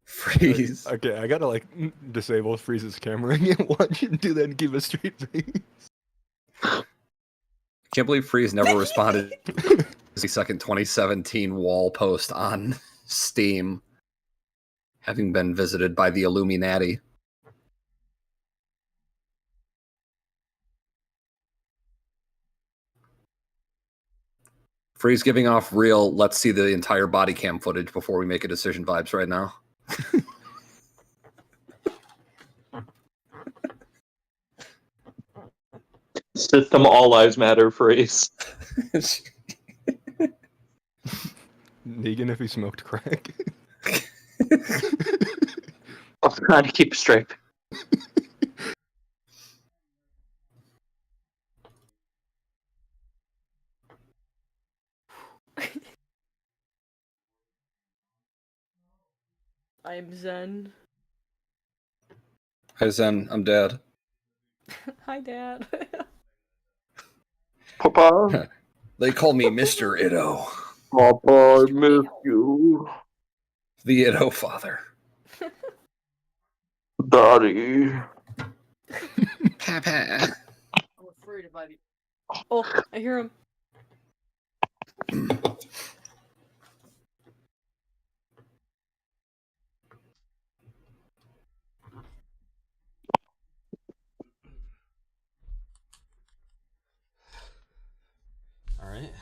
Freeze. Okay, I gotta like disable Freeze's camera and watch him do that and keep a straight face. Can't believe Freeze never responded to the second 2017 wall post on Steam, having been visited by the Illuminati. Freeze giving off real, let's see the entire body cam footage before we make a decision vibes right now. System all lives matter Freeze. Negan if he smoked crack. I'm trying to keep straight. I'm Zen. Hi Zen, I'm Dad. Hi, Dad. Papa, They call me Mr. Itto, Papa, I miss you. the Itto father. Daddy. Papa. I'm afraid of Ivy. Oh, I hear him. All right.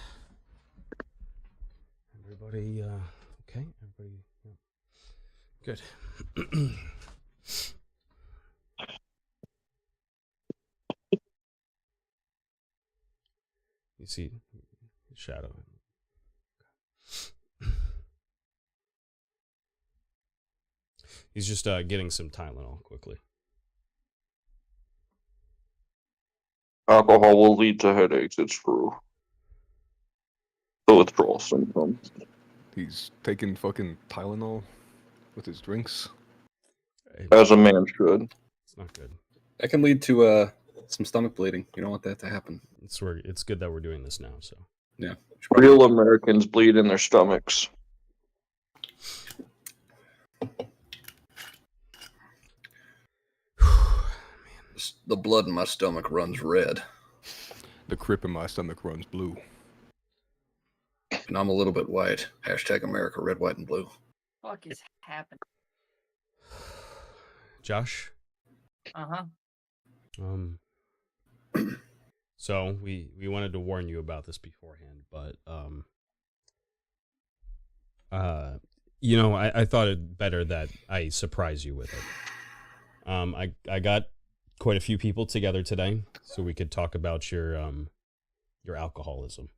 Everybody, okay? Everybody, yeah. Good. You see shadow. He's just getting some Tylenol quickly. Alcohol will lead to headaches, it's true. The withdrawal symptoms. He's taking fucking Tylenol with his drinks. As a man should. It's not good. That can lead to some stomach bleeding. You don't want that to happen. It's good that we're doing this now. So yeah, real Americans bleed in their stomachs. The blood in my stomach runs red. The crip in my stomach runs blue. And I'm a little bit white. Hashtag America, red, white, and blue. Fuck is happening? Josh? Uh-huh. So we wanted to warn you about this beforehand, but I thought it better that I surprise you with it. I got quite a few people together today so we could talk about your alcoholism.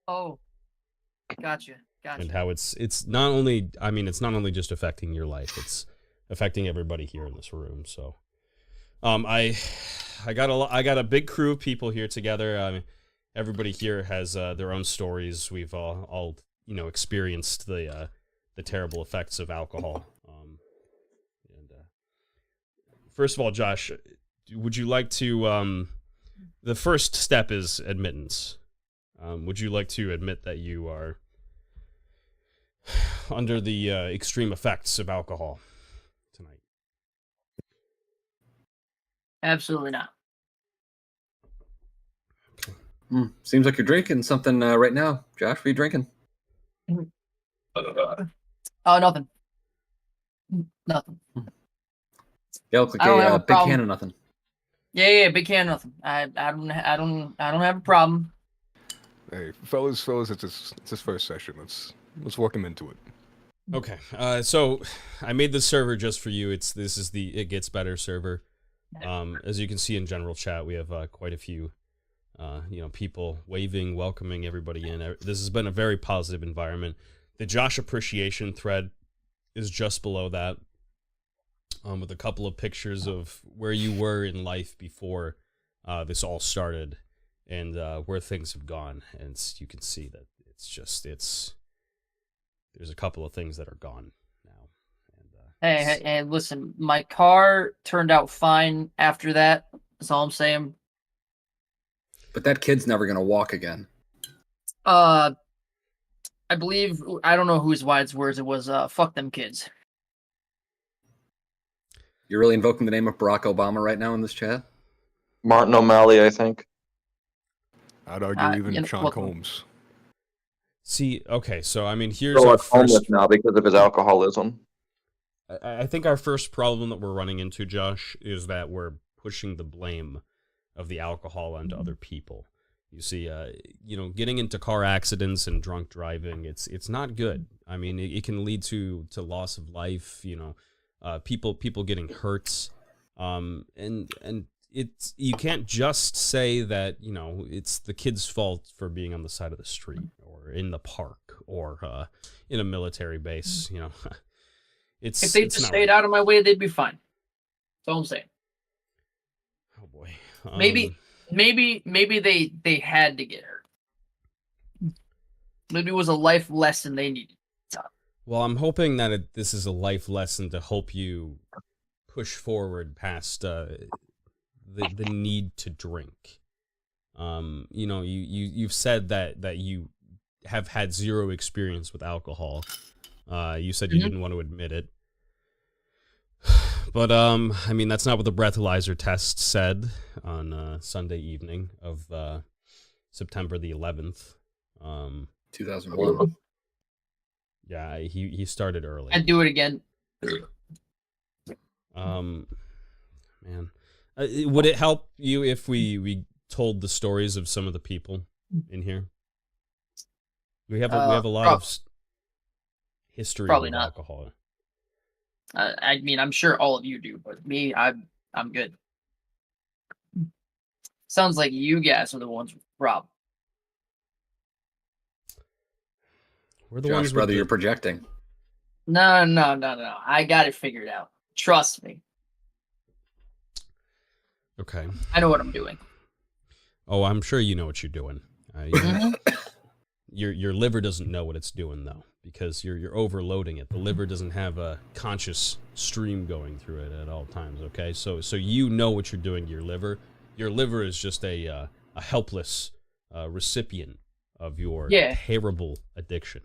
Oh, gotcha. And how it's not only just affecting your life, it's affecting everybody here in this room. So, I got a big crew of people here together. Everybody here has their own stories. We've all experienced the terrible effects of alcohol. First of all, Josh, would you like to? The first step is admittance. Would you like to admit that you are under the extreme effects of alcohol tonight? Absolutely not. Okay. Seems like you're drinking something right now. Josh, what are you drinking? Nothing. Nothing. Yeah, look like a big can of nothing. Yeah, big can of nothing. I don't have a problem. Hey, fellas, it's his first session. Let's work him into it. Okay. So I made the server just for you. This is the It Gets Better server. As you can see in general chat, we have quite a few people waving, welcoming everybody in. This has been a very positive environment. The Josh appreciation thread is just below that, with a couple of pictures of where you were in life before this all started and where things have gone. And you can see that there's a couple of things that are gone now. And, Hey, listen, my car turned out fine after that. That's all I'm saying. But that kid's never going to walk again. I believe, I don't know whose wise words it was. Fuck them kids. You're really invoking the name of Barack Obama right now in this chat? Martin O'Malley, I think. I'd argue even you know, Sean well, Combs. See, okay, so I mean, here's Still our homeless first. now because of his alcoholism. I think our first problem that we're running into, Josh, is that we're pushing the blame of the alcohol onto other people. You see, getting into car accidents and drunk driving, it's not good. I mean, it can lead to loss of life. People getting hurt, and it's, you can't just say that it's the kid's fault for being on the side of the street or in the park or in a military base. It's if they it's just not stayed right. out of my way, they'd be fine. That's all I'm saying. Oh boy. Maybe they had to get hurt. Maybe it was a life lesson they needed. Well, I'm hoping that this is a life lesson to help you push forward past the need to drink. You've said that you have had zero experience with alcohol. You said you didn't want to admit it. But I mean, that's not what the breathalyzer test said on Sunday evening of September the 11th. 2001. Yeah, he started early. I'd do it again. Man, would it help you if we told the stories of some of the people in here? We have a lot of history probably with not. alcohol. I mean, I'm sure all of you do, but me, I'm good. Sounds like you guys are the ones with the problem. We're the Josh, ones, brother, you're projecting. No. I got it figured out. Trust me. Okay. I know what I'm doing. Oh, I'm sure you know what you're doing. Mhm. Your liver doesn't know what it's doing though, because you're overloading it. The liver doesn't have a conscious stream going through it at all times. Okay, so you know what you're doing to your liver. Your liver is just a helpless recipient of your terrible addiction.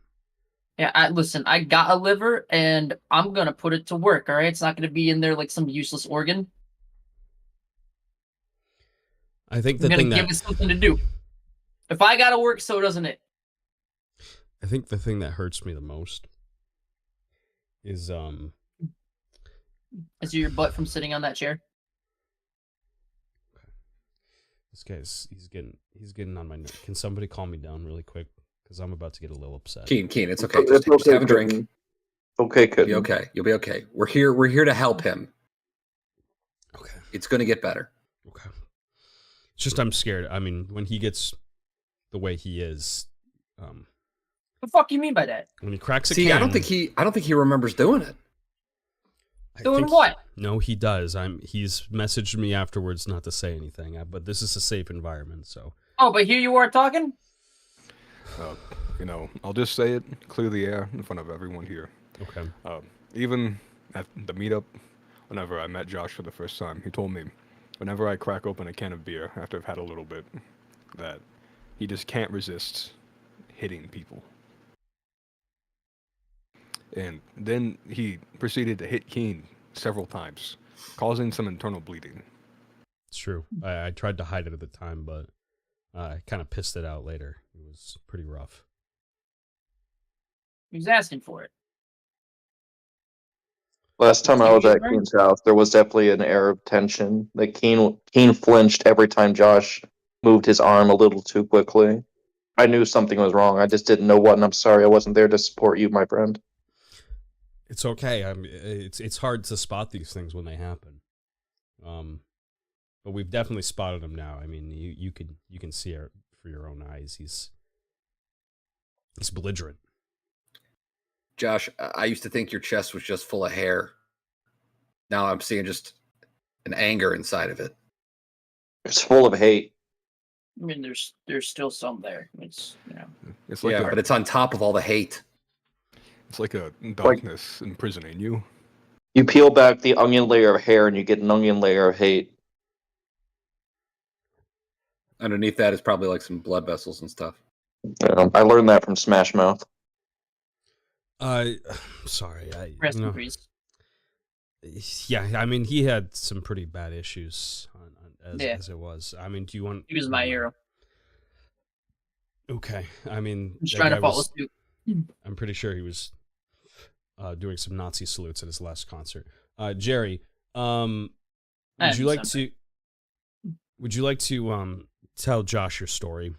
Yeah, listen, I got a liver, and I'm gonna put it to work. All right, it's not gonna be in there like some useless organ. I think I'm gonna give it something to do. If I gotta work, so doesn't it. I think the thing that hurts me the most is Is your butt from sitting on that chair? this guy's he's getting on my nerve. Can somebody calm me down really quick? Because I'm about to get a little upset. Keen, it's okay. Just have a drink. Okay, kid. Be okay. You'll be okay. We're here to help him. Okay. It's going to get better. Okay. It's just I'm scared. I mean, when he gets the way he is, The fuck you mean by that? when he cracks a See, can, I don't think he remembers doing it. Doing what? No, he does. He's messaged me afterwards not to say anything, but this is a safe environment, so. Oh, but here you are talking? I'll just say it, clear the air in front of everyone here. Okay. Even at the meetup, whenever I met Josh for the first time, he told me whenever I crack open a can of beer after I've had a little bit, that he just can't resist hitting people. And then he proceeded to hit Keen several times, causing some internal bleeding. It's true. I tried to hide it at the time, but I kind of pissed it out later. It was pretty rough. He was asking for it. Last time I was at Keen's house, there was definitely an air of tension. Like Keen flinched every time Josh moved his arm a little too quickly. I knew something was wrong. I just didn't know what, and I'm sorry I wasn't there to support you, my friend. It's okay. It's hard to spot these things when they happen. But we've definitely spotted him now. I mean, you can see it for your own eyes. He's belligerent. Josh, I used to think your chest was just full of hair. Now I'm seeing just an anger inside of it. It's full of hate. I mean, there's still some there. It's It's like Yeah, but it's on top of all the hate. it's like a darkness imprisoning you. You peel back the onion layer of hair and you get an onion layer of hate. Underneath that is probably like some blood vessels and stuff. I learned that from Smash Mouth. Sorry, Rest in peace. yeah, I mean, he had some pretty bad issues Yeah. as it was. I mean, do you want? He was my hero. Okay, I mean, I'm just that trying guy to follow was. suit. I'm pretty sure he was doing some Nazi salutes at his last concert. Jerry, would you like to? Would you like to tell Josh your story?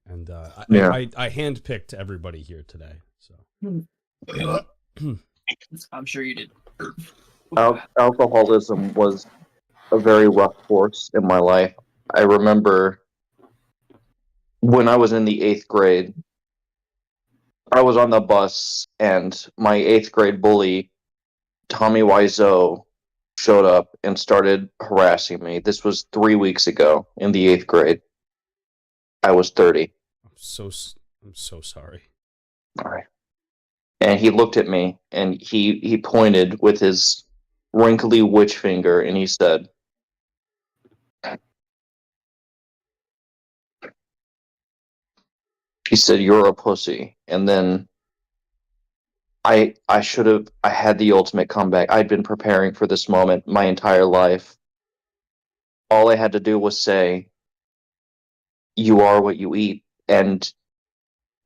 And Yeah. I handpicked everybody here today, so. I'm sure you did. Alcoholism was a very rough course in my life. I remember when I was in the 8th grade, I was on the bus, and my 8th grade bully, Tommy Wiseau, showed up and started harassing me. This was 3 weeks ago in the 8th grade. I was 30. I'm so sorry. All right. And he looked at me, and he pointed with his wrinkly witch finger, and he said, "You're a pussy." And then I had the ultimate comeback. I'd been preparing for this moment my entire life. All I had to do was say, "You are what you eat," and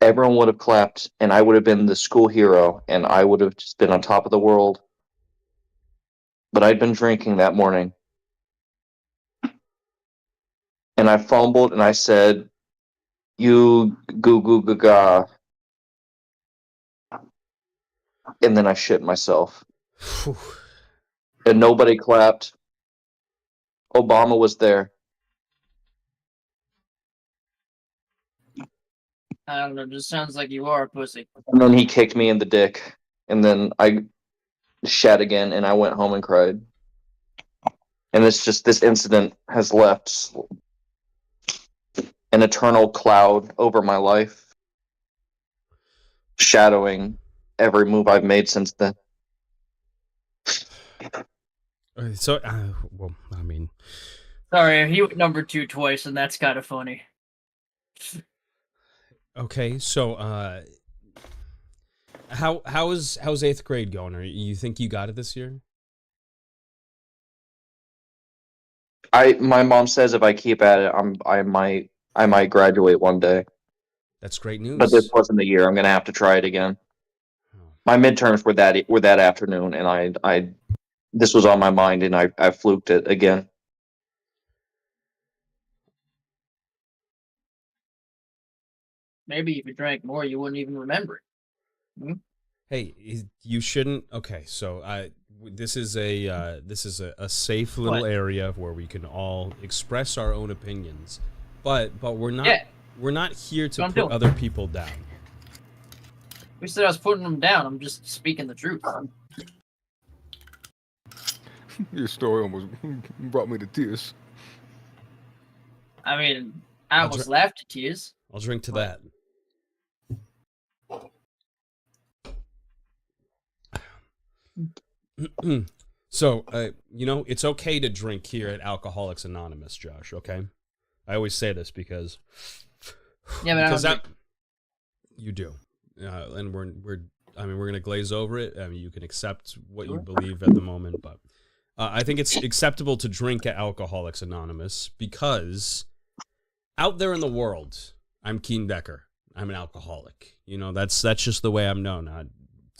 everyone would have clapped, and I would have been the school hero, and I would have just been on top of the world. But I'd been drinking that morning, and I fumbled, and I said, "You goo goo gaga," and then I shit myself. And nobody clapped. Obama was there. I don't know. Just sounds like you are a pussy. And then he kicked me in the dick. And then I shat again, and I went home and cried. And it's just, this incident has left an eternal cloud over my life, shadowing every move I've made since then. So, well, I mean, Sorry, he went number 2 twice, and that's kind of funny. okay. So, how's 8th grade going? Or you think you got it this year? My mom says if I keep at it, I might graduate one day. That's great news. But this wasn't the year. I'm gonna have to try it again. My midterms were that afternoon, and I this was on my mind, and I fluked it again. Maybe if you drank more, you wouldn't even remember it. Hmm? Hey, you shouldn't. Okay, so this is a safe little area where we can all express our own opinions, but we're not we're not here to put other people down. We said I was putting them down. I'm just speaking the truth. Your story almost brought me to tears. I mean, I almost laughed at tears. I'll drink to that. So, it's okay to drink here at Alcoholics Anonymous, Josh, okay? I always say this because... Yeah, but because you do. And we're going to glaze over it. I mean, you can accept what you believe at the moment, but I think it's acceptable to drink at Alcoholics Anonymous because out there in the world, I'm Keen Becker. I'm an alcoholic. That's just the way I'm known.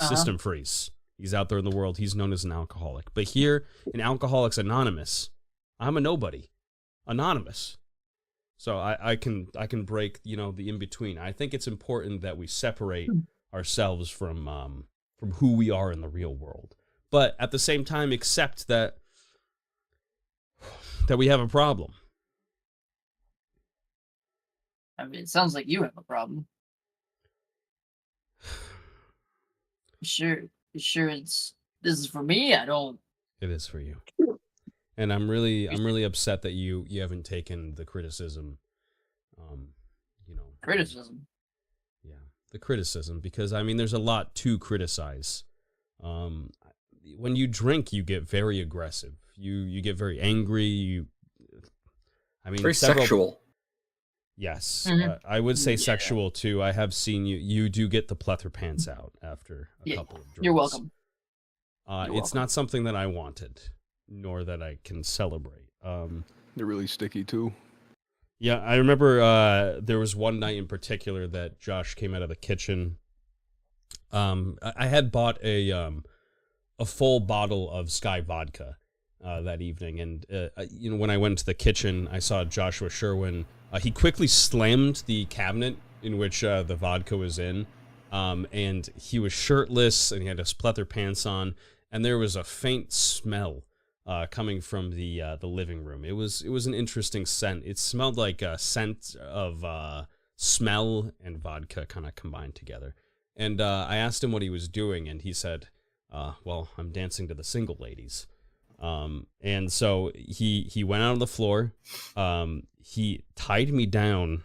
System Freeze. He's out there in the world. He's known as an alcoholic. But here in Alcoholics Anonymous, I'm a nobody. Anonymous. So I can break, the in-between. I think it's important that we separate ourselves from who we are in the real world. But at the same time, accept that we have a problem. I mean, it sounds like you have a problem. You sure this is for me? I don't. It is for you. And I'm really upset that you haven't taken the criticism. Criticism. Yeah, the criticism, because I mean, there's a lot to criticize. When you drink, you get very aggressive. You get very angry. Very sexual. Yes, Mhm. I would say Yeah. sexual too. I have seen you. You do get the pleather pants out after a Yeah, couple of drinks. You're welcome. You're It's welcome. not something that I wanted, nor that I can celebrate. They're really sticky too. Yeah, I remember there was one night in particular that Josh came out of the kitchen. I had bought a full bottle of Sky vodka that evening, and when I went to the kitchen, I saw Joshua Sherwin. He quickly slammed the cabinet in which the vodka was in, and he was shirtless and he had his pleather pants on, and there was a faint smell coming from the living room. It was an interesting scent. It smelled like a scent of smell and vodka kind of combined together. And I asked him what he was doing, and he said, "Well, I'm dancing to the single ladies." And so he went out on the floor. He tied me down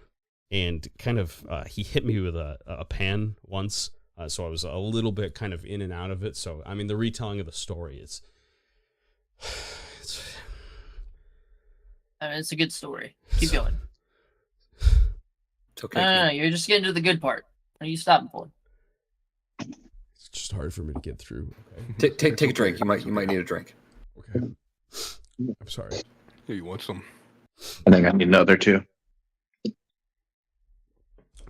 and kind of he hit me with a pan once. So I was a little bit kind of in and out of it. So I mean, the retelling of the story is I mean, it's a good story. Keep going. It's okay. No, Keith. you're just getting to the good part. What are you stopping for? it's just hard for me to get through. Okay. Take a drink. You might need a drink. Okay. I'm sorry. Here, you want some? I think I need another too.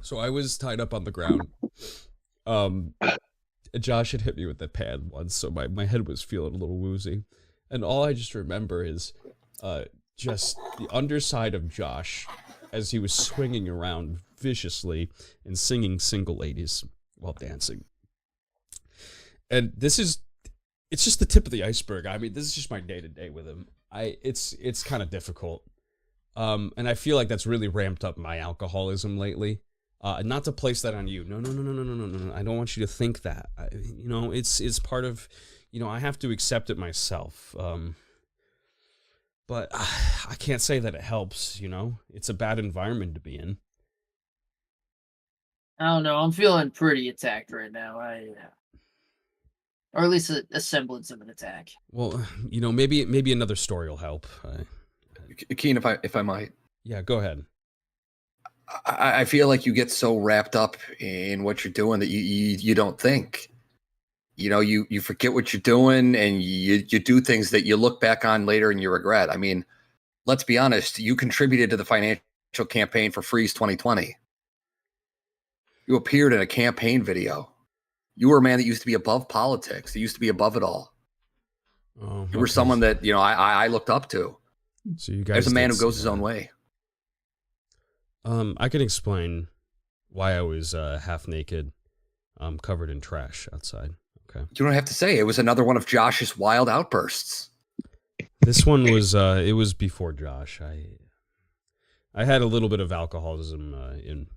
So I was tied up on the ground. Josh had hit me with the pan once, so my head was feeling a little woozy. And all I just remember is just the underside of Josh as he was swinging around viciously and singing Single Ladies while dancing. And it's just the tip of the iceberg. I mean, this is just my day-to-day with him. It's kind of difficult. And I feel like that's really ramped up my alcoholism lately. Not to place that on you. No. I don't want you to think that. It's part of, I have to accept it myself. But I can't say that it helps, It's a bad environment to be in. I don't know. I'm feeling pretty attacked right now. Or at least a semblance of an attack. Well, maybe another story will help. Keen, if I might. Yeah, go ahead. I feel like you get so wrapped up in what you're doing that you don't think. You forget what you're doing, and you do things that you look back on later and you regret. I mean, let's be honest. You contributed to the financial campaign for Freeze 2020. You appeared in a campaign video. You were a man that used to be above politics. That used to be above it all. Oh, You were someone that I looked up to. So you guys. There's a man who did goes see his own that. way. I can explain why I was half naked, covered in trash outside. Okay. You don't have to say. It was another one of Josh's wild outbursts. This one was it was before Josh. I had a little bit of alcoholism in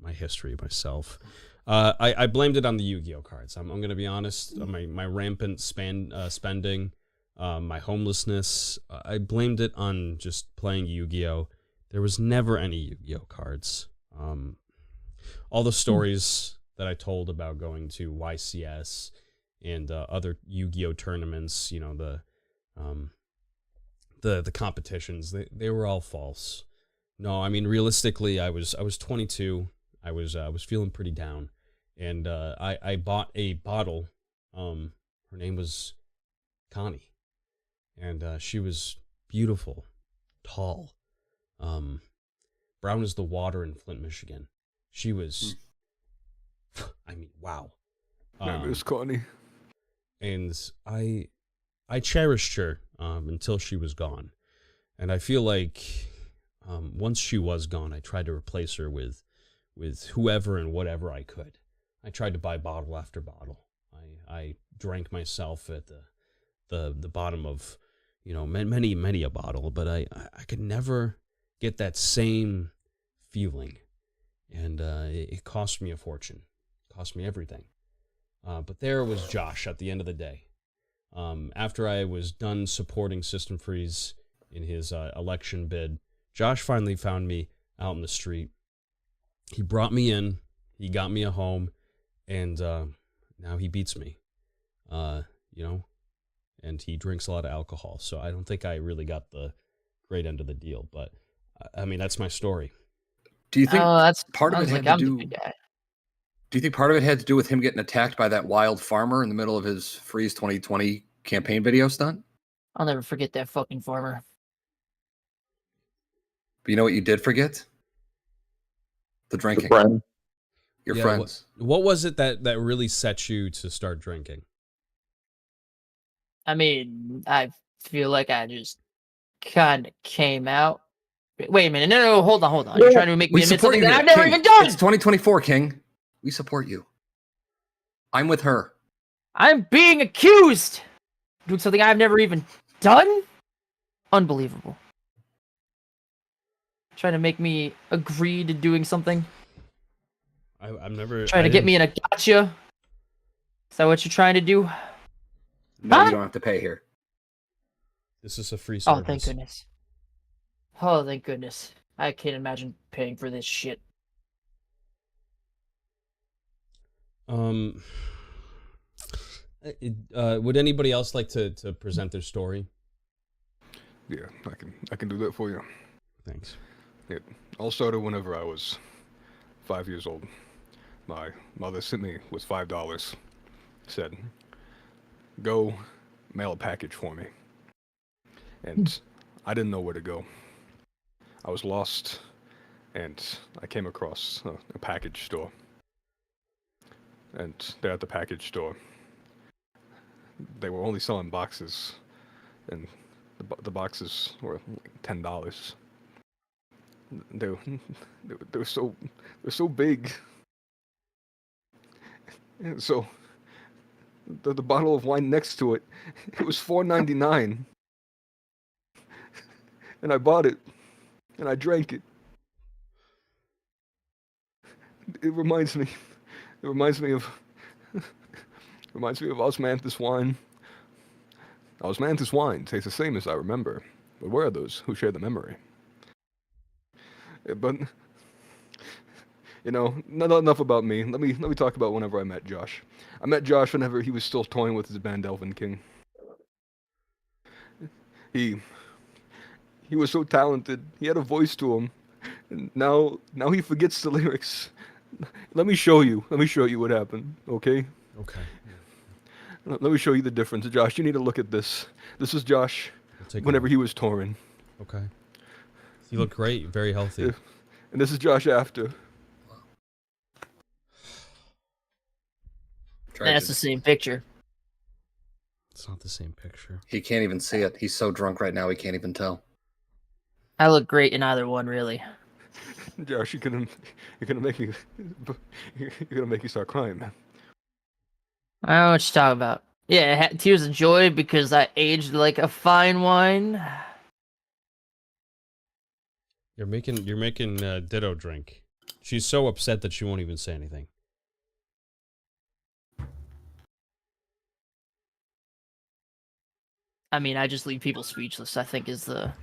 my history myself. I blamed it on the Yu-Gi-Oh cards. I'm going to be honest. My rampant spending, my homelessness. I blamed it on just playing Yu-Gi-Oh. There was never any Yu-Gi-Oh cards. All the stories that I told about going to YCS and other Yu-Gi-Oh tournaments, the competitions, they were all false. No, I mean realistically, I was 22. I was feeling pretty down, and I bought a bottle. Her name was Connie, and she was beautiful, tall, brown as the water in Flint, Michigan. She was, I mean, wow. Miss Connie. And I cherished her until she was gone, and I feel like once she was gone, I tried to replace her with whoever and whatever I could. I tried to buy bottle after bottle. I drank myself at the bottom of many a bottle, but I could never get that same feeling, and it cost me a fortune. It cost me everything. But there was Josh at the end of the day. After I was done supporting System Freeze in his election bid, Josh finally found me out in the street. He brought me in. He got me a home, and now he beats me. And he drinks a lot of alcohol. So I don't think I really got the great end of the deal. But I mean, that's my story. Do you think Oh, that's part of it sounds had like to I'm the do? good guy. Do you think part of it had to do with him getting attacked by that wild farmer in the middle of his Freeze 2020 campaign video stunt? I'll never forget that fucking farmer. But you know what you did forget? The The drinking. friend. Your Yeah, friends. What was it that really set you to start drinking? I mean, I feel like I just kind of came out. Wait a minute. No, hold on. You're trying to make me We admit support something you that here, I've never King. even done. It's 2024, King. We support you. I'm with her. I'm being accused of doing something I've never even done. Unbelievable. Trying to make me agree to doing something. I've never Trying to get me in a gotcha. Is that what you're trying to do? No, Huh? you don't have to pay here. This is a free service. Oh, thank goodness. Oh, thank goodness. I can't imagine paying for this shit. Would anybody else like to present their story? Yeah, I can do that for you. Thanks. It all started whenever I was 5 years old. My mother sent me with $5. Said, "Go mail a package for me." And I didn't know where to go. I was lost, and I came across a package store. And there at the package store, they were only selling boxes, and the boxes were like $10. They were so big. And so the bottle of wine next to it, it was $4.99. And I bought it, and I drank it. It reminds me of osmanthus wine. Osmanthus wine tastes the same as I remember, but where are those who share the memory? But not enough about me. Let me talk about whenever I met Josh. I met Josh whenever he was still toying with his band Elven King. He was so talented. He had a voice to him. And now he forgets the lyrics. Let me show you what happened, okay? Okay. Let me show you the difference. Josh, you need to look at this. This is Josh whenever he was touring. Okay. You look great. Very healthy. Yeah. And this is Josh after. That's the same picture. It's not the same picture. He can't even see it. He's so drunk right now, he can't even tell. I look great in either one, really. Josh, you're gonna make me start crying, man. I don't know what you're talking about. Yeah, I had tears of joy because I aged like a fine wine. You're making Ditto drink. She's so upset that she won't even say anything. I mean, I just leave people speechless, I think is the...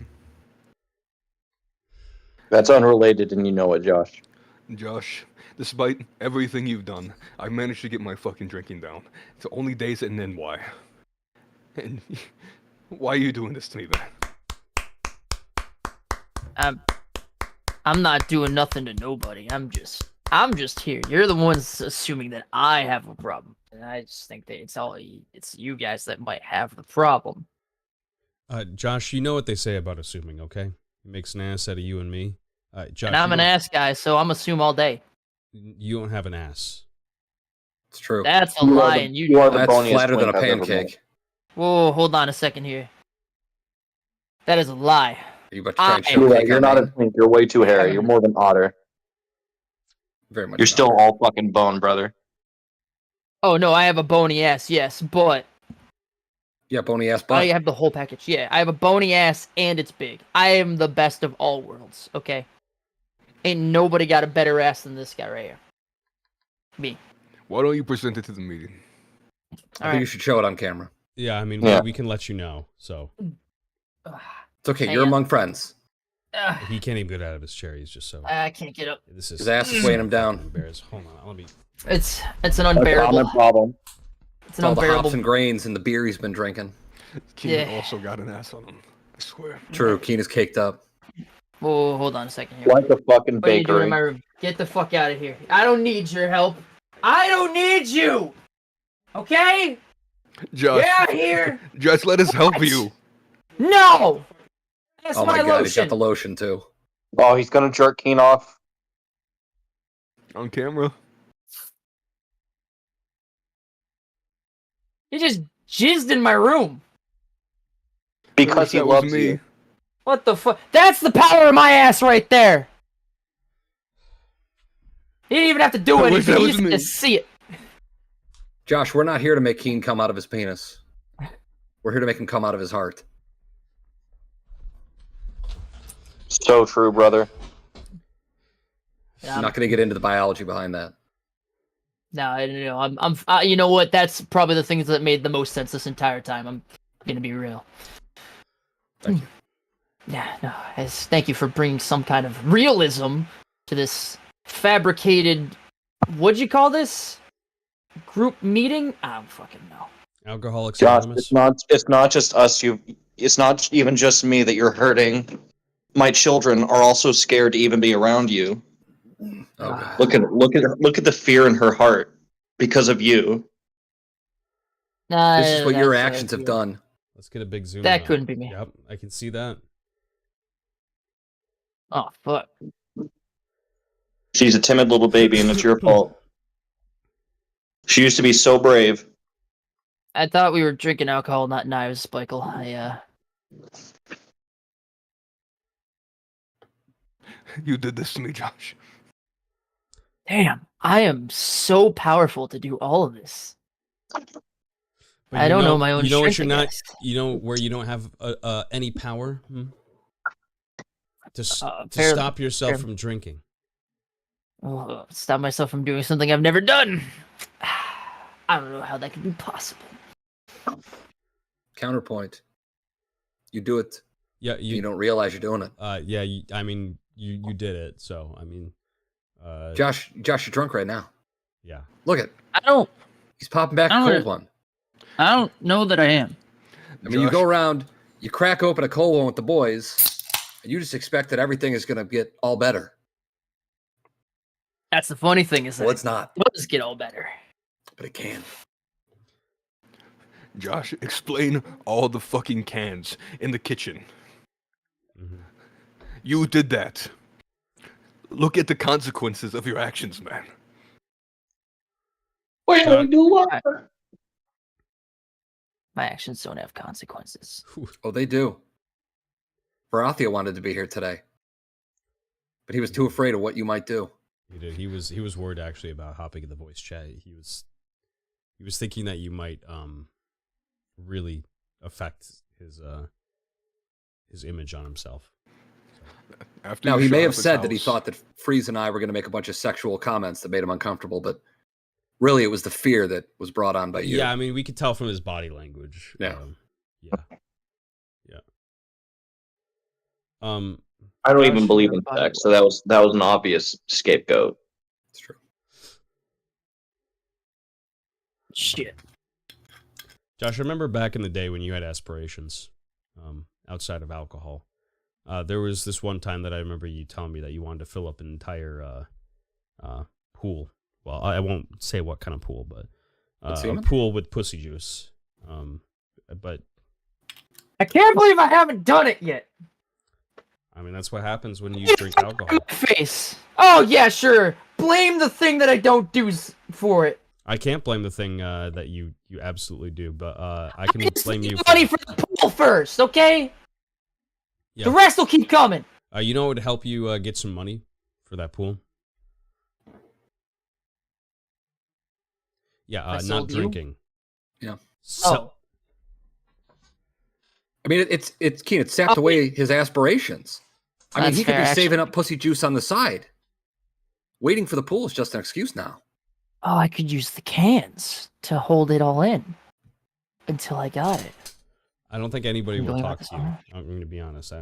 That's unrelated, and you know it, Josh. Josh, despite everything you've done, I managed to get my fucking drinking down. It's only days and then why? And why are you doing this to me, man? I'm not doing nothing to nobody. I'm just here. You're the ones assuming that I have a problem. And I just think that it's you guys that might have the problem. Josh, you know what they say about assuming, okay? It makes an ass out of you and me. Josh, And I'm an ass guy, so I'm assume all day. You don't have an ass. It's true. That's a lie, and you are the That's boniest flatter than a twink I've ever met. pancake. Whoa, hold on a second here. That is a lie. You about to try and I- shove You're right. cake You're on not me? a twink. You're way too hairy. You're more than otter. Very much. You're not. still all fucking bone, brother. Oh no, I have a bony ass, yes, but Yeah, bony ass I butt. have the whole package. Yeah, I have a bony ass and it's big. I am the best of all worlds, okay? Ain't nobody got a better ass than this guy right here. Me. Why don't you present it to the meeting? I think you should show it on camera. Yeah, I mean, Yeah. we can let you know. So It's okay. Hang You're on. among friends. he can't even get out of his chair. He's just so. I can't get up. This is His ass is weighing him down. Embarrassed. Hold on, let me. It's an That's a unbearable. common problem. It's an All the hops unbearable. and grains and the beer he's been drinking. Keenan Yeah. also got an ass on him. I swear. True. Keen is caked up. Oh, hold on a second here. Like a fucking What are you doing in bakery. my room? Get the fuck out of here. I don't need your help. I don't need you. Okay? Josh, Get out of here. Josh, let us help What? you. No. That's Oh my god, he's got lotion. the lotion too. Oh, he's gonna jerk Keen off. On camera. He just jizzed in my room. Because he that was loves me. you. What the fuck? That's the power of my ass right there. He didn't even have to do I wish anything. that He was just had me. to see it. Josh, we're not here to make Keen come out of his penis. We're here to make him come out of his heart. So true, brother. I'm not going to get into the biology behind that. No, you know what? That's probably the things that made the most sense this entire time. I'm gonna be real. Thank you. Yeah, no. Thank you for bringing some kind of realism to this fabricated. What'd you call this? Group meeting? I don't fucking know. Alcoholics Josh, Anonymous. it's not just us. It's not even just me that you're hurting. My children are also scared to even be around you. Oh, God. Look at the fear in her heart because of you. This is what your actions have done. Let's get a big zoom. That in on couldn't it. be me. Yep, I can see that. Oh fuck! She's a timid little baby, and it's your fault. She used to be so brave. I thought we were drinking alcohol, not knives, Spikel. You did this to me, Josh. Damn, I am so powerful to do all of this. But I don't know my own You know what strength, you're I not. guess. You know where you don't have any power. To Apparently- stop yourself from drinking. Stop myself from doing something I've never done. I don't know how that could be possible. Counterpoint. You do it. Yeah, You don't realize you're doing it. Yeah, I mean, you did it. So I mean, Josh, you're drunk right now. yeah. Look at. I He's popping back a I don't cold know. one. don't know that I am. I mean, you Josh. go around, you crack open a cold one with the boys, and you just expect that everything is going to get all better. That's the funny thing is that Well, it's not, it does get all better. but it can. Josh, explain all the fucking cans in the kitchen. Mhm. You did that. Look at the consequences of your actions, man. My actions don't have consequences. Oh, they do. Baratheon wanted to be here today, but he was too afraid of what you might do. He did. He was worried actually about hopping in the voice chat. He was thinking that you might really affect his image on himself. After Now, you he may shot have up his said that he house- thought that Freeze and I were going to make a bunch of sexual comments that made him uncomfortable, but really it was the fear that was brought on by you. Yeah, I mean, we could tell from his body language. Yeah. Yeah. I don't Josh, even believe you're in a sex, so that was an obvious scapegoat. It's true. Shit. Josh, I remember back in the day when you had aspirations, outside of alcohol. There was this one time that I remember you telling me that you wanted to fill up an entire pool. Well, I won't say what kind of pool, but a semen? pool with pussy juice. But I can't believe I haven't done it yet. I mean, that's what happens when you drink alcohol. Face. Oh yeah, sure. Blame the thing that I don't do for it. I can't blame the thing that you absolutely do, but I can Just blame need you. money for the pool first, okay? Yeah. The rest will keep coming. You know what would help you get some money for that pool? Yeah, I not sold you? drinking. Yeah. Oh, I mean, it's Keen. It sapped away his aspirations. I mean, That's he could fair, be saving actually. up pussy juice on the side. Waiting for the pool is just an excuse now. oh, I could use the cans to hold it all in until I got it. I don't think anybody You will really talk want to this you. on? I'm going to be honest.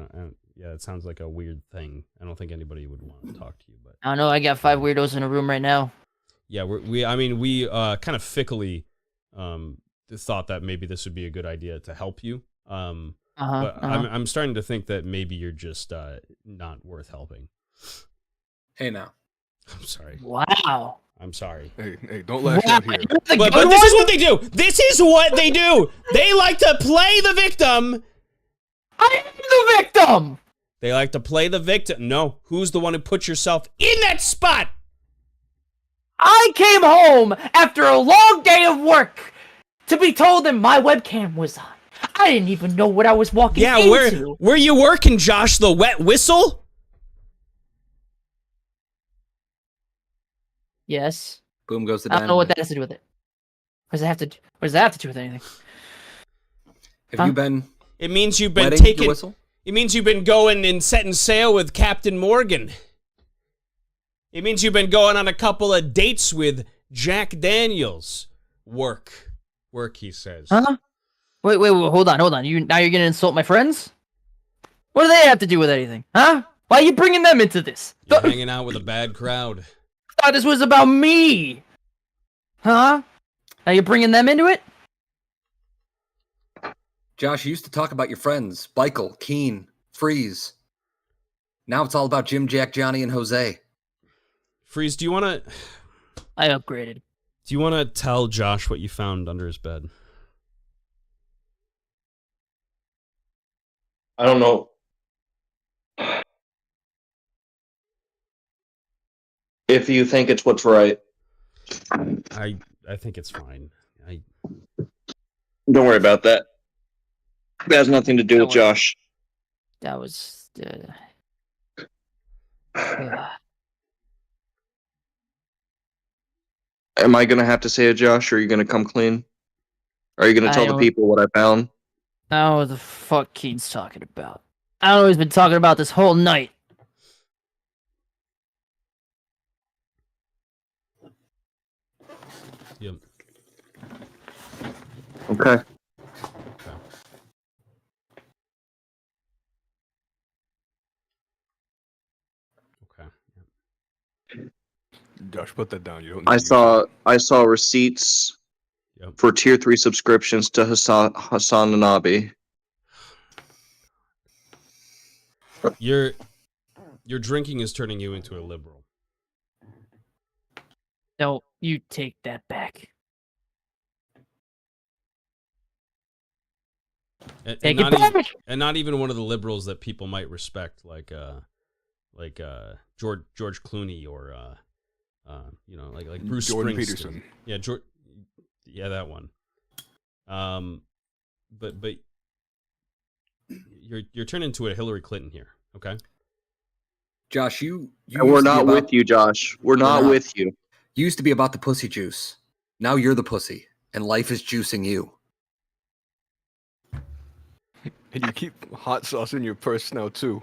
Yeah, it sounds like a weird thing. I don't think anybody would want to talk to you, but I don't know. I got 5 weirdos in a room right now. yeah, we kind of fickly thought that maybe this would be a good idea to help you. But I'm starting to think that maybe you're just not worth helping. Hey, now. I'm sorry. Wow. I'm sorry. Hey, don't lash out here. But this is what they do. This is what they do. They like to play the victim. I am the victim. They like to play the victim. No, who's the one who put yourself in that spot? I came home after a long day of work to be told that my webcam was on. I didn't even know what I was walking into. Yeah, where you working, Josh? The wet whistle? Yes. Boom goes the I don't know dynamite. what that has to do with it. What does that have to do with anything? Have you been It means you've been wetting your taking. whistle? It means you've been going and setting sail with Captain Morgan. It means you've been going on a couple of dates with Jack Daniels. Work, he says. Huh? Wait, hold on. Now you're gonna insult my friends? What do they have to do with anything? Huh? Why are you bringing them into this? You're hanging out with a bad crowd. I thought this was about me. Huh? Now you're bringing them into it? Josh, you used to talk about your friends, Michael, Keen, Freeze. Now it's all about Jim, Jack, Johnny, and Jose. Freeze, do you want to... I upgraded. Do you want to tell Josh what you found under his bed? I don't know. If you think it's what's right, I think it's fine. don't worry about that. It has nothing to do with Josh. That was... Am I gonna have to say it, Josh, or are you gonna come clean? Are you gonna tell the people what I found? I don't know what the fuck Keen's talking about. I don't know what he's been talking about this whole night. Yep. Okay. Josh, put that down. You don't. I saw receipts for tier 3 subscriptions to Hassan Nanabi. Your drinking is turning you into a liberal. No, you take that back. And not even one of the liberals that people might respect, like George Clooney or like Bruce Jordan Springsteen. Peterson. Yeah, that one. But you're turning into a Hillary Clinton here, okay? Josh, you and we're not with you, Josh. We're not with you. You used to be about the pussy juice. Now you're the pussy, and life is juicing you. And you keep hot sauce in your purse now too.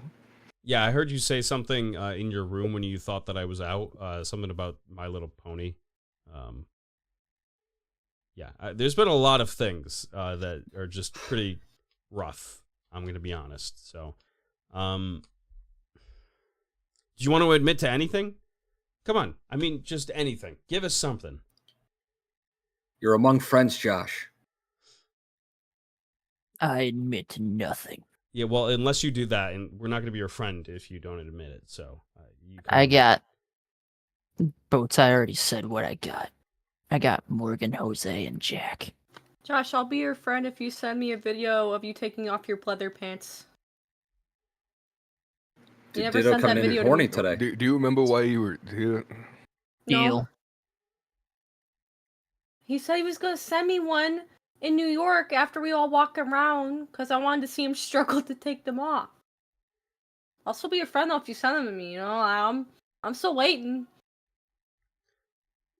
Yeah, I heard you say something in your room when you thought that I was out. Something about My Little Pony. There's been a lot of things that are just pretty rough. I'm going to be honest. So, do you want to admit to anything? Come on. I mean, just anything. Give us something. You're among friends, Josh. I admit to nothing. Yeah, well, unless you do that, and we're not going to be your friend if you don't admit it. So, I got boats. I already said what I got. I got Morgan, Jose, and Jack. Josh, I'll be your friend if you send me a video of you taking off your pleather pants. You never Ditto sent that coming in video to horny me. today. Do you remember why you were here? Deal. No. He said he was gonna send me one in New York after we all walk around because I wanted to see him struggle to take them off. I'll still be your friend though if you send them to me. You know, I'm still waiting.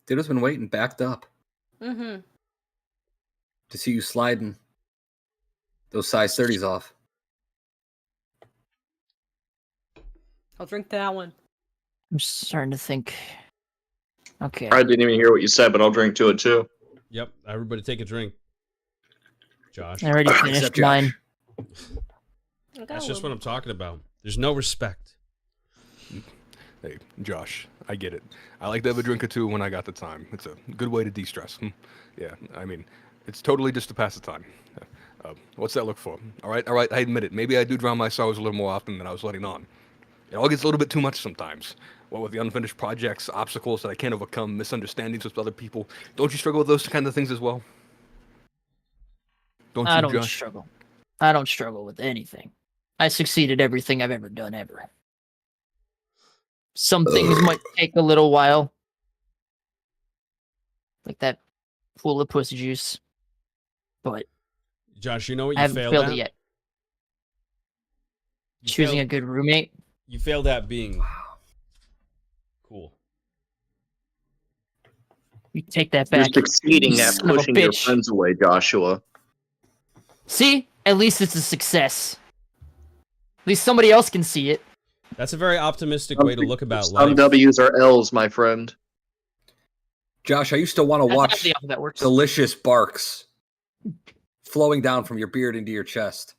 Ditto's been waiting, backed up, Mm-hmm. to see you sliding those size 30s off. I'll drink that one. I'm starting to think. Okay. I didn't even hear what you said, but I'll drink to it too. Yep. Everybody take a drink. Josh. I already Except finished Josh. mine. That's just what I'm talking about. There's no respect. Hey, Josh, I get it. I like to have a drink or two when I got the time. It's a good way to de-stress. Yeah, I mean, it's totally just to pass the time. What's that look for? All right, I admit it. Maybe I do drown my sorrows a little more often than I was letting on. It all gets a little bit too much sometimes. What with the unfinished projects, obstacles that I can't overcome, misunderstandings with other people. Don't you struggle with those kind of things as well? Don't I you, don't Josh? struggle. I don't struggle with anything. I succeed at everything I've ever done ever. Some things might take a little while. Like that pool of pussy juice. But Josh, you know what I you haven't failed failed at? it yet. You Choosing a failed, good roommate. you failed at being cool. You take that You're back. succeeding you at son of a pushing your bitch. friends away, Joshua. See? At least it's a success. At least somebody else can see it. That's a very optimistic way to look about Some life. W's are L's, my friend. Josh, I used to want to That's how watch the alphabet works. delicious barks flowing down from your beard into your chest.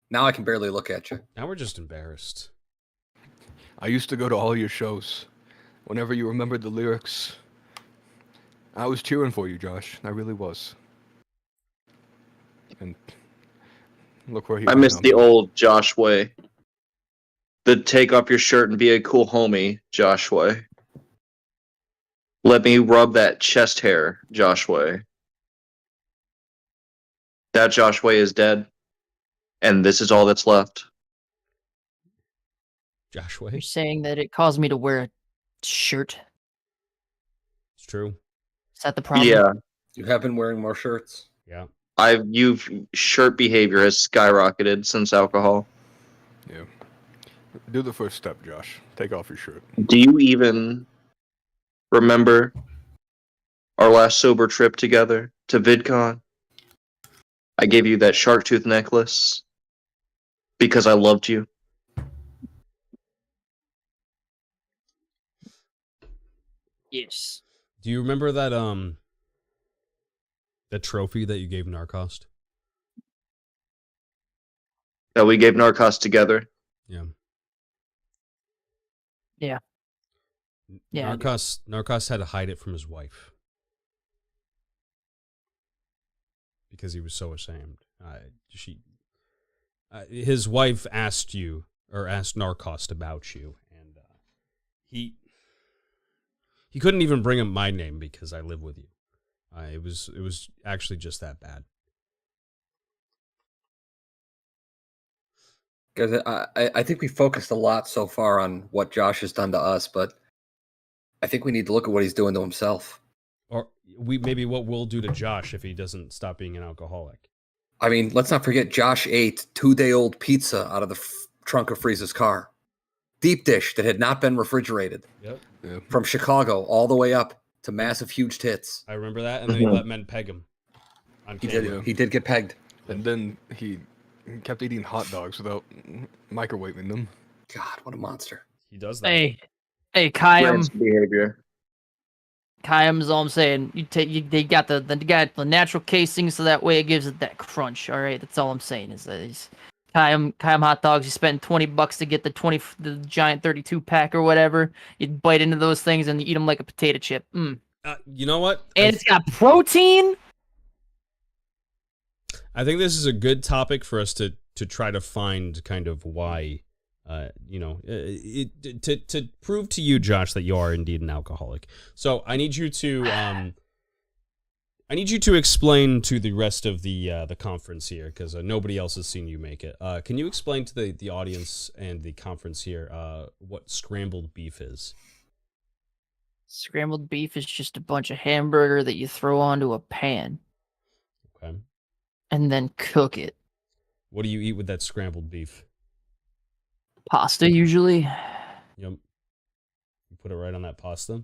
Now I can barely look at you. Now we're just embarrassed. I used to go to all your shows. Whenever you remembered the lyrics, I was cheering for you, Josh. I really was. And look where he I is miss now. the old Josh way. The take off your shirt and be a cool homie, Josh way. Let me rub that chest hair, Josh way. That Josh way is dead. And this is all that's left. Josh You're Way. saying that it caused me to wear a shirt. It's true. Is that the problem? Yeah. You have been wearing more shirts. Yeah. You've shirt behavior has skyrocketed since alcohol. Yeah. Do the first step, Josh. Take off your shirt. Do you even remember our last sober trip together to VidCon? I gave you that shark tooth necklace because I loved you. Yes. Do you remember that trophy that you gave Narcost? That we gave Narcos together. Yeah. Yeah. Yeah. I do. Narcos had to hide it from his wife because he was so ashamed. His wife asked Narcos about you, and he couldn't even bring up my name because I live with you. It was actually just that bad. Because I think we focused a lot so far on what Josh has done to us, but I think we need to look at what he's doing to himself. Or maybe what we'll do to Josh if he doesn't stop being an alcoholic. I mean, let's not forget Josh ate 2-day-old pizza out of the trunk of Freeze's car. Deep dish that had not been refrigerated. Yep. Yeah. From Chicago all the way up to massive, huge tits. I remember that, and then he let men peg him on He camera. did. He did get pegged. And then he kept eating hot dogs without microwaving them. God, what a monster. He does that. Hey, Kayam. Lance behavior. Kayam's all I'm saying. They got the natural casing, so that way it gives it that crunch. All right, that's all I'm saying. Is that he's Kayam hot dogs. You spend $20 to get the giant 32 pack or whatever. You bite into those things and you eat them like a potato chip. You know what? And it's got protein. I think this is a good topic for us to try to find kind of why, to prove to you, Josh, that you are indeed an alcoholic. So I need you to explain to the rest of the conference here, because nobody else has seen you make it. Can you explain to the audience and the conference here what scrambled beef is? Scrambled beef is just a bunch of hamburger that you throw onto a pan. Okay. And then cook it. What do you eat with that scrambled beef? Pasta, usually. Yep. You put it right on that pasta?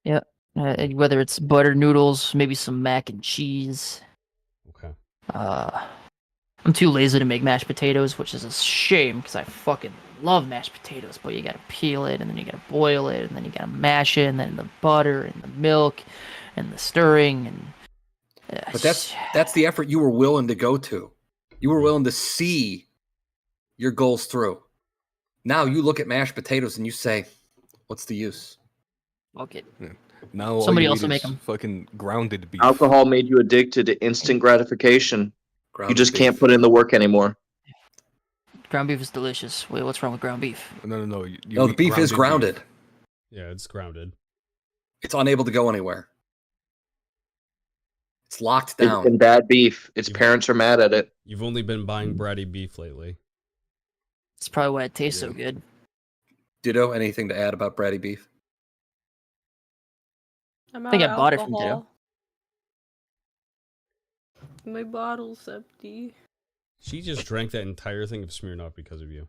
Yep. Whether it's butter noodles, maybe some mac and cheese. Okay. I'm too lazy to make mashed potatoes, which is a shame because I fucking love mashed potatoes. But you gotta peel it, and then you gotta boil it, and then you gotta mash it, and then the butter and the milk and the stirring and. But that's the effort you were willing to go to. You were willing to see your goals through. Now you look at mashed potatoes and you say, "What's the use?" Fuck it. Yeah. Now Somebody all you else eat will is make 'em. fucking grounded beef. Alcohol made you addicted to instant gratification. You just can't put in the work anymore. Ground beef is delicious. Wait, what's wrong with ground beef? No. No, the beef is grounded. Yeah, it's grounded. It's unable to go anywhere. It's locked It's down. been bad beef. Its parents are mad at it. You've only been buying bratty beef lately. It's probably why it tastes so good. Ditto, anything to add about bratty beef? I'm I think out I of bought it from Ditto. alcohol. My bottle's empty. She just drank that entire thing of Smirnoff because of you.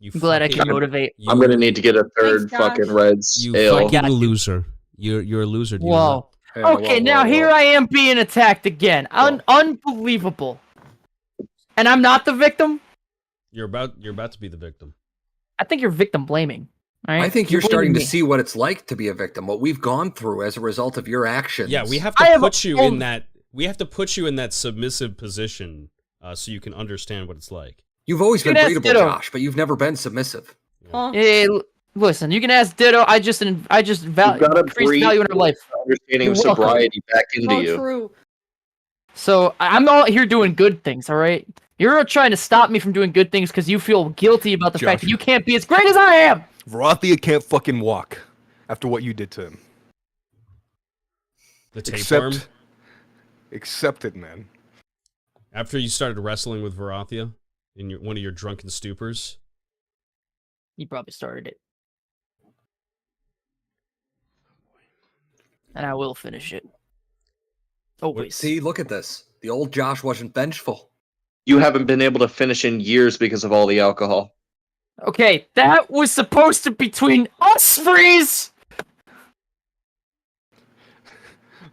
I'm glad I fucking- can motivate. I'm gonna need to get a third Thanks, Josh. fucking Reds You ale. fucking Got you. loser. You're a loser. Do you know Whoa. Hey, Okay, now here I am being attacked again. Unbelievable. And I'm not the victim? that? You're about to be the victim. I think you're victim blaming. All right? I think you're starting blaming to me. see what it's like to be a victim, what we've gone through as a result of your actions. Yeah, we have I to have put you a- in that. We have to put you in that submissive position, so you can understand what it's like. You've always You been can ask breedable, Ditto. Josh, but you've never been submissive. Huh? Hey, listen, you can ask Ditto. I just You've gotta increased breathe value in her life. understanding of You're welcome. sobriety back into So you. true. So I'm out here doing good things, all right? You're trying to stop me from doing good things because you feel guilty about the fact that Josh. you can't be as great as I am. Varathia can't fucking walk after what you did to him. The tapeworm. Accept it, man. After you started wrestling with Varathia in one of your drunken stupors. You probably started it. And I will finish it. Always. See, look at this. The old Josh wasn't vengeful. You haven't been able to finish in years because of all the alcohol. Okay, that was supposed to be between us, Freeze!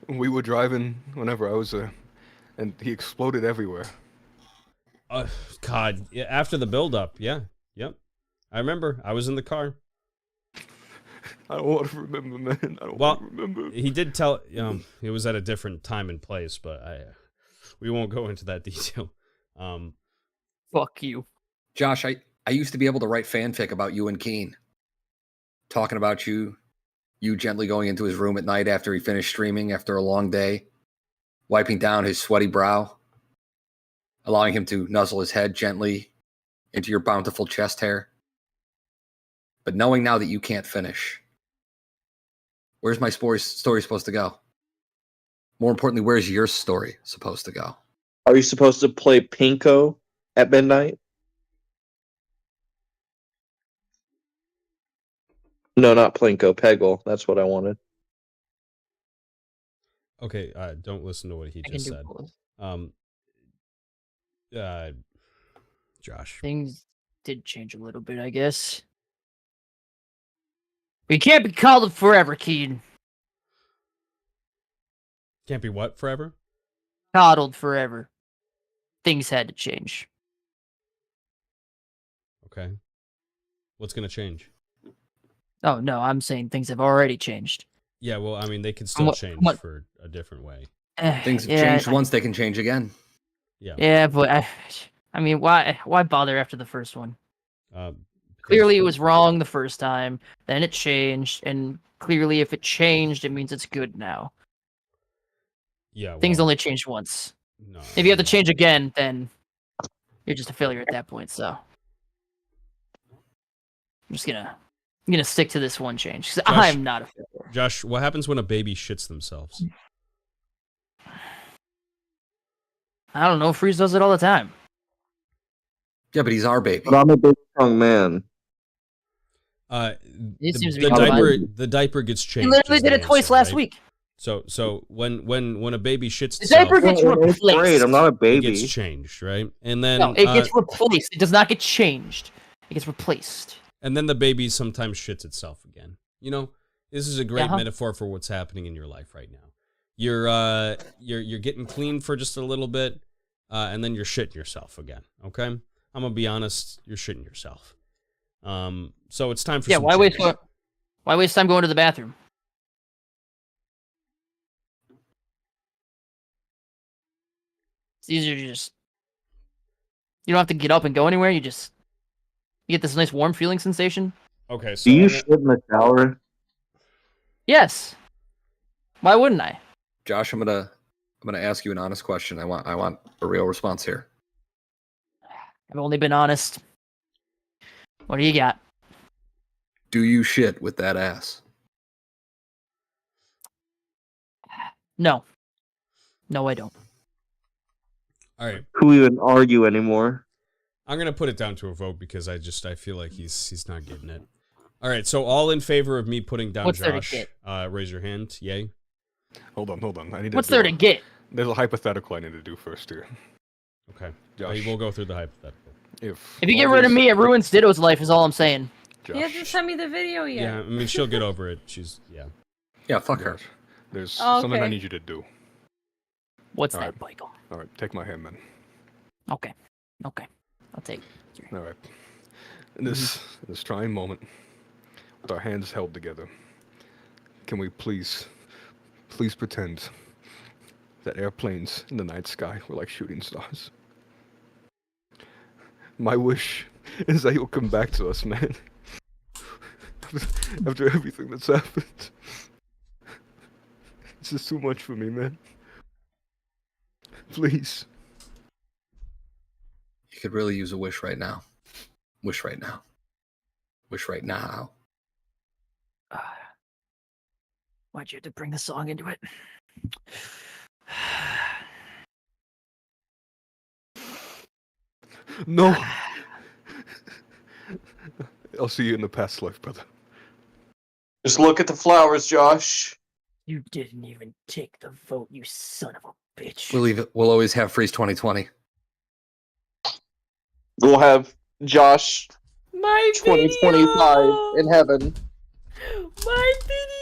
We were driving whenever I was and he exploded everywhere. God, yeah, after the build-up, yeah, yep. I remember. I was in the car. I don't want to remember, man. I don't Well, want to remember. He did tell. It was at a different time and place, but we won't go into that detail. Fuck you. Josh, I used to be able to write fanfic about you and Keen. Talking about you gently going into his room at night after he finished streaming after a long day, wiping down his sweaty brow, allowing him to nuzzle his head gently into your bountiful chest hair. But knowing now that you can't finish, where's my story supposed to go? More importantly, where's your story supposed to go? Are you supposed to play Pinko at midnight? No, not Plinko, Peggle. That's what I wanted. Okay, don't listen to what he I can just do said. both. Josh. Things did change a little bit, I guess. We can't be coddled forever, Keen. Can't be what forever? Coddled forever. Things had to change. Okay. What's gonna change? Oh, no, I'm saying things have already changed. Yeah, well, I mean, they could still What- change what- for a different way. Things have Yeah, changed once, they can change again. Yeah. Yeah, but I mean, why bother after the first one? Because- Clearly it was wrong the first time, then it changed, and clearly if it changed, it means it's good now. Yeah. Things well, only change once. No. If you have to change again, then you're just a failure at that point, so. I'm just gonna stick to this one change, because I'm not a failure. Josh, what happens when a baby shits themselves? I don't know, Freeze does it all the time. Yeah, but he's our baby. But I'm a big strong man. He seems to be the fine. diaper the diaper gets changed. He literally is did the it twice answer, last right? week. So when a baby shits The itself, diaper gets It's replaced. great. I'm not a it baby. gets changed, right? And then No, it gets replaced. It does not get changed. It gets replaced. and then the baby sometimes shits itself again. You know, this is a great Uh-huh. metaphor for what's happening in your life right now. You're getting clean for just a little bit, and then you're shitting yourself again. Okay, I'm gonna be honest, you're shitting yourself. So it's time for some Why waste change. why waste time going to the bathroom? It's easier to just you don't have to get up and go anywhere, you get this nice warm feeling sensation. Okay, so Do you I'm shit in the shower? Yes. Why wouldn't I? Josh, I'm gonna I'm going to ask you an honest question. I want a real response here. I've only been honest. What do you got? Do you shit with that ass? No. No, I don't. All right. Who even argue anymore? I'm gonna put it down to a vote because I feel like he's not getting it. All right, so all in favor of me putting down What's there to Josh, get? raise your hand. Yay. Hold on. I need to What's do there to get? There's a hypothetical I need to do first here. Okay. Josh, We'll go through the hypothetical. if If you all get rid of these- me, it ruins Ditto's life, is all I'm saying. Josh, He hasn't sent me the video yet. Yeah, I mean she'll get over it. Yeah, fuck her. Josh, there's Oh, something I okay. need you to do. What's All that, right. Michael? All right, take my hand, man. Okay. I'll take it. All right. In this trying moment, with our hands held together, can we please pretend that airplanes in the night sky were like shooting stars? My wish is that you'll come back to us, man. After everything that's happened. This is too much for me, man. Please. You could really use a wish right now. Wish right now. Wish right now. Why'd you have to bring the song into it? No. I'll see you in the past life, brother. Just look at the flowers, Josh. You didn't even take the vote, you son of a bitch. We'll leave it. We'll always have Freeze 2020. We'll have Josh My 2025 video! in heaven. My video!